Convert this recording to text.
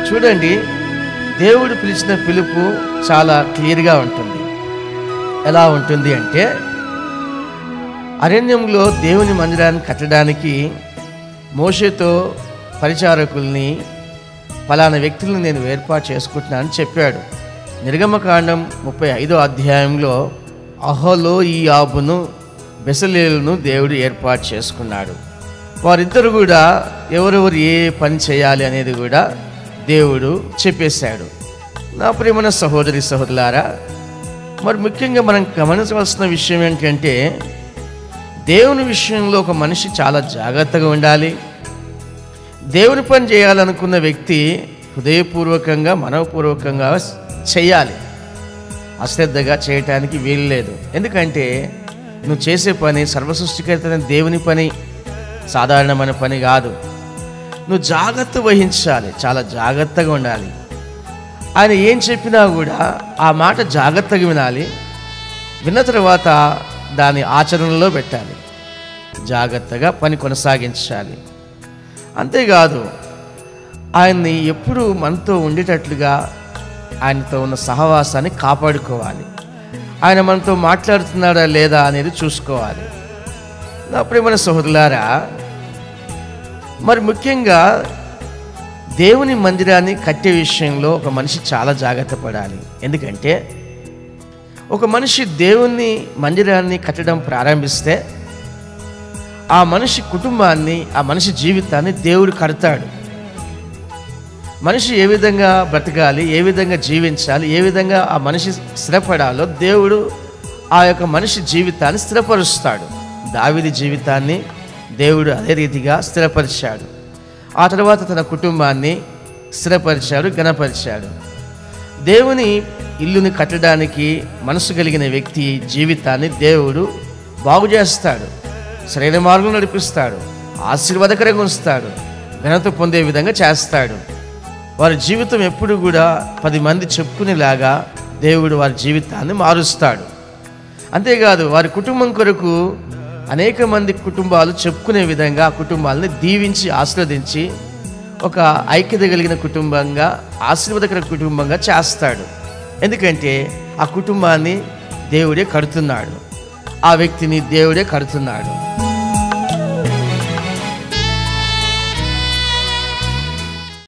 చూడండి, దేవుడు పిలిచిన పిలుపు చాలా క్లియర్గా ఉంటుంది. ఎలా ఉంటుంది అంటే, అరణ్యంలో దేవుని మందిరాన్ని కట్టడానికి మోషేతో పరిచారకుల్ని, ఫలానా వ్యక్తులను నేను ఏర్పాటు చేసుకుంటున్నానని చెప్పాడు. నిర్గమకాండం 35వ అధ్యాయంలో అహోలీయాబును బెసలేలును దేవుడు ఏర్పాటు చేసుకున్నాడు. వారిద్దరు కూడా ఎవరెవరు ఏ పని చేయాలి అనేది కూడా దేవుడు చెప్పేశాడు. నా ప్రియమైన సహోదరి సహోదరులారా, మరి ముఖ్యంగా మనం గమనించవలసిన విషయం ఏంటంటే, దేవుని విషయంలో ఒక మనిషి చాలా జాగ్రత్తగా ఉండాలి. దేవుని పని చేయాలనుకున్న వ్యక్తి హృదయపూర్వకంగా, మనఃపూర్వకంగా చేయాలి. అశ్రద్ధగా చేయటానికి వీలు లేదు. ఎందుకంటే నువ్వు చేసే పని సర్వసృష్టికర్త దేవుని పని, సాధారణమైన పని కాదు. నువ్వు జాగ్రత్త వహించాలి, చాలా జాగ్రత్తగా ఉండాలి. ఆయన ఏం చెప్పినా కూడా ఆ మాట జాగ్రత్తగా వినాలి. విన్న తర్వాత దాని ఆచరణలో పెట్టాలి. జాగ్రత్తగా పని కొనసాగించాలి. అంతేకాదు, ఆయన్ని ఎప్పుడు మనతో ఉండేటట్లుగా ఆయనతో ఉన్న సహవాసాన్ని కాపాడుకోవాలి. ఆయన మనతో మాట్లాడుతున్నాడా లేదా అనేది చూసుకోవాలి. నా ప్రియమైన సహోదరులారా, మరి ముఖ్యంగా దేవుని మందిరాన్ని కట్టే విషయంలో ఒక మనిషి చాలా జాగ్రత్త పడాలి. ఎందుకంటే ఒక మనిషి దేవుని మందిరాన్ని కట్టడం ప్రారంభిస్తే ఆ మనిషి కుటుంబాన్ని, ఆ మనిషి జీవితాన్ని దేవుడు కడతాడు. మనిషి ఏ విధంగా బ్రతకాలి, ఏ విధంగా జీవించాలి, ఏ విధంగా ఆ మనిషి స్థిరపడాలో దేవుడు ఆ యొక్క మనిషి జీవితాన్ని స్థిరపరుస్తాడు. దావీదు జీవితాన్ని దేవుడు అదే రీతిగా స్థిరపరిచాడు. ఆ తర్వాత తన కుటుంబాన్ని స్థిరపరిచాడు, ఘనపరిచాడు. దేవుని ఇల్లుని కట్టడానికి మనసు కలిగిన వ్యక్తి జీవితాన్ని దేవుడు బాగు చేస్తాడు, సరైన మార్గం నడిపిస్తాడు, ఆశీర్వాదకరంగా ఉంచుతాడు, ఘనత పొందే విధంగా చేస్తాడు. వారి జీవితం ఎప్పుడు కూడా 10 మంది చెప్పుకునేలాగా దేవుడు వారి జీవితాన్ని మారుస్తాడు. అంతేకాదు, వారి కుటుంబం కొరకు అనేక మంది కుటుంబాలు చెప్పుకునే విధంగా ఆ కుటుంబాలని దీవించి ఆశీర్వదించి ఒక ఐక్యత కలిగిన కుటుంబంగా, ఆశీర్వాదకర కుటుంబంగా చేస్తాడు. ఎందుకంటే ఆ కుటుంబాన్ని దేవుడే కడుతున్నాడు, ఆ వ్యక్తిని దేవుడే కడుతున్నాడు.